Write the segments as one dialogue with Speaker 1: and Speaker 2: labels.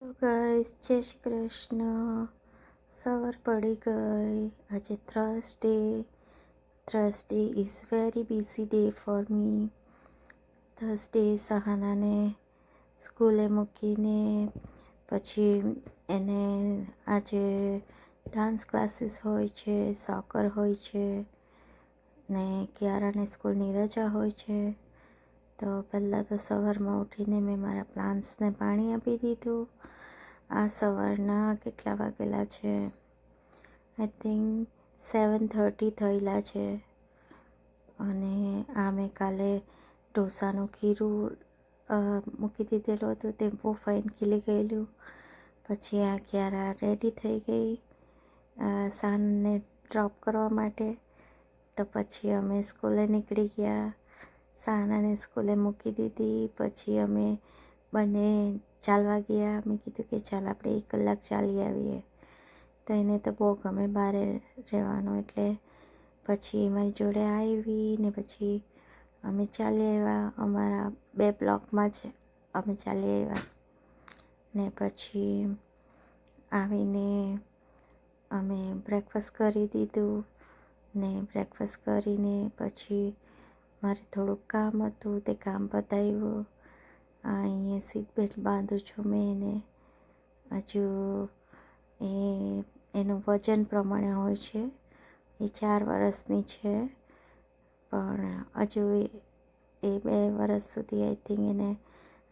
Speaker 1: Hello guys, જય શ્રી કૃષ્ણ. સવાર પડી ગઈ. આજે Thursday is very busy day for me. Thursday સહાનાને સ્કૂલે મૂકીને પછી એને આજે ડાન્સ ક્લાસીસ હોય છે, સોકર હોય છે ને કિયારાને સ્કૂલની રજા હોય છે. તો પહેલાં તો સવારમાં ઉઠીને મેં મારા પ્લાન્ટ્સને પાણી આપી દીધું. આ સવારના કેટલા વાગેલા છે? આઈ થિંક 7:30 થયેલા છે. અને આ મેં કાલે ઢોસાનું ખીરું મૂકી દીધેલું હતું, તે બહુ ફાઇન ખીલી ગયેલું. પછી આ કિયારા રેડી થઈ ગઈ સાનને ડ્રોપ કરવા માટે. તો પછી અમે સ્કૂલે નીકળી ગયા. સાનાને સ્કૂલે મૂકી દીધી. પછી અમે બંને ચાલવા ગયા. મેં કીધું કે ચાલ આપણે 1 કલાક ચાલી આવીએ. તો એને તો બહુ ગમે બહાર રહેવાનું, એટલે પછી મારી જોડે આવી ને પછી અમે ચાલી આવ્યા. અમારા 2 બ્લોકમાં જ અમે ચાલી આવ્યા. ને પછી આવીને અમે બ્રેકફાસ્ટ કરી દીધું. ને બ્રેકફાસ્ટ કરીને પછી મારે થોડુંક કામ હતું, તે કામ પતાવ્યું. અહીંયા સીટ બેલ્ટ બાંધું છું મેં એને. હજુ એનું વજન પ્રમાણે હોય છે. એ 4 વર્ષની છે, પણ હજુ એ 2 વર્ષ સુધી આઈ થિંક એને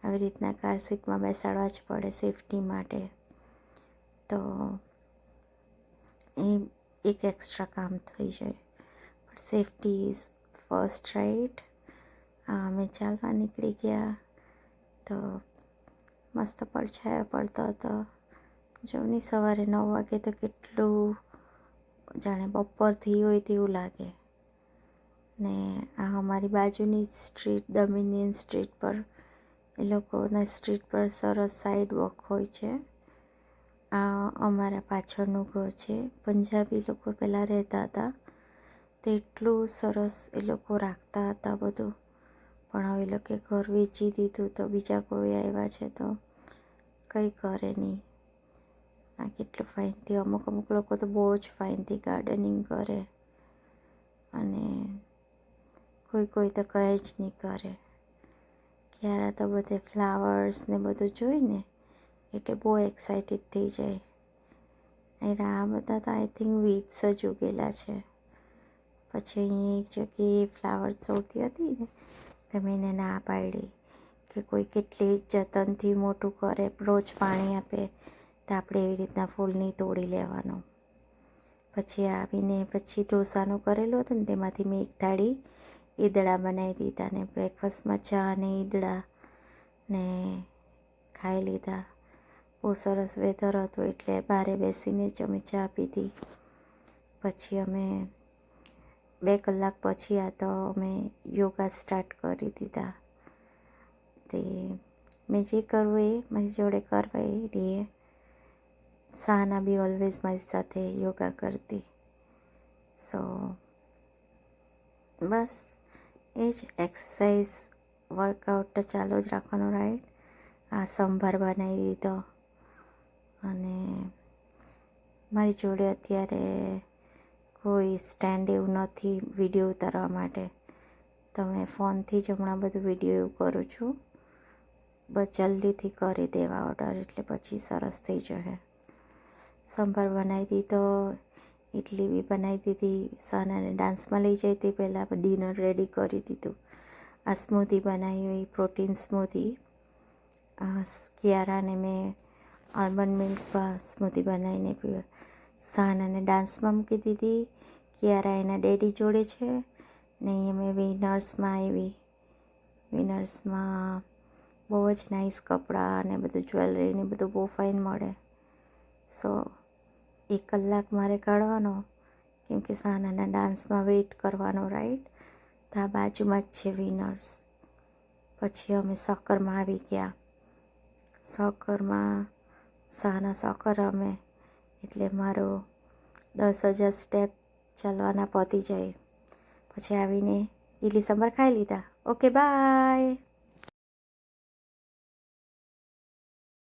Speaker 1: આવી રીતના કાર સીટમાં બેસાડવા જ પડે સેફટી માટે. તો એ એક એક્સ્ટ્રા કામ થઈ જાય, પણ સેફટી ઇઝ ફર્સ્ટ, રાઈટ. અમે ચાલવા નીકળી ગયા. તો મસ્ત પડછાયો પડતો હતો. જોની સવારે 9 વાગે તો કેટલું જાણે બપોરથી હોય તેવું લાગે. ને આ અમારી બાજુની સ્ટ્રીટ, ડોમિનિયન સ્ટ્રીટ પર, એ લોકોના સ્ટ્રીટ પર સરસ સાઈડ વોક હોય છે. આ અમારા પાછળનું ઘર છે. પંજાબી લોકો પહેલાં રહેતા હતા, તો એટલું સરસ એ લોકો રાખતા હતા બધું. પણ હવે લોકો ઘર વેચી દીધું, તો બીજા કોઈ આવ્યા છે તો કંઈ કરે નહીં. આ કેટલું ફાઇનથી અમુક લોકો તો બહુ જ ફાઇનથી ગાર્ડનિંગ કરે, અને કોઈ તો કંઈ જ નહીં કરે. ક્યારે તો બધે ફ્લાવર્સ ને બધું જોઈને એટલે બહુ એક્સાઇટેડ થઈ જાય. એટલે આ બધા તો આઈ થિંક વીડ્સ જ ઉગેલા છે. પછી અહીં એક જગ્યાએ ફ્લાવર છોડતી હતી ને, તો મેં એને ના પાડી કે કોઈ કેટલી જતનથી મોટું કરે, રોજ પાણી આપે, તો આપણે એવી રીતના ફૂલ નહીં તોડી લેવાનું. પછી આવીને પછી ઢોસાનું કરેલું હતું ને, તેમાંથી મેં 1 થાળી ઈદડા બનાવી દીધા ને બ્રેકફાસ્ટમાં ચા ને ઈદડા ને ખાઈ લીધા. બહુ સરસ વેધર હતું એટલે બહારે બેસીને જ અમે ચા પીધી. પછી અમે 2 કલાક પછી આ તો અમે યોગા સ્ટાર્ટ કરી દીધા. તે મેં જે કરવું એ મારી જોડે કરવા એ રહીએ. સહાના બી ઓલવેઝ મારી સાથે યોગા કરતી. સો બસ એ જ એક્સરસાઇઝ, વર્કઆઉટ તો ચાલુ જ રાખવાનું, રાઈટ. આ સંભાર બનાવી દીધો. અને મારી જોડે અત્યારે કોઈ સ્ટેન્ડ એવું નથી વિડીયો ઉતારવા માટે, તો મેં ફોનથી જ હમણાં બધું વિડીયો એવું કરું છું. બસ જલ્દીથી કરી દેવા ઓર્ડર, એટલે પછી સરસ થઈ જશે. સંભાર બનાવી દીધો, ઇડલી બી બનાવી દીધી. સહાનાને ડાન્સમાં લઈ જાય તે પહેલાં ડિનર રેડી કરી દીધું. આ સ્મૂધી બનાવી, પ્રોટીન સ્મૂધી. કિયારાને મેં આલમંડ મિલ્કમાં સ્મૂધી બનાવીને પીવે. સહાનાને ડાન્સમાં મૂકી દીધી. કિયારા એના ડેડી જોડે છે ને અહીંયા મેં વિનર્સમાં આવી. વિનર્સમાં બહુ જ નાઇસ કપડાં અને બધું જ્વેલરી ને બધું બહુ ફાઇન મળે. સો 1 કલાક મારે કાઢવાનો, કેમ કે સહાનાના ડાન્સમાં વેઇટ કરવાનો, રાઈટ. તો આ બાજુમાં જ છે વિનર્સ. પછી અમે સોકરમાં આવી ગયા. સોકરમાં સહાના સોકર રમે એટલે મારો 10,000 સ્ટેપ ચાલવાના પતી જાય. પછી આવીને ઇડલી સંભાર ખાઈ લીધા. Okay, by.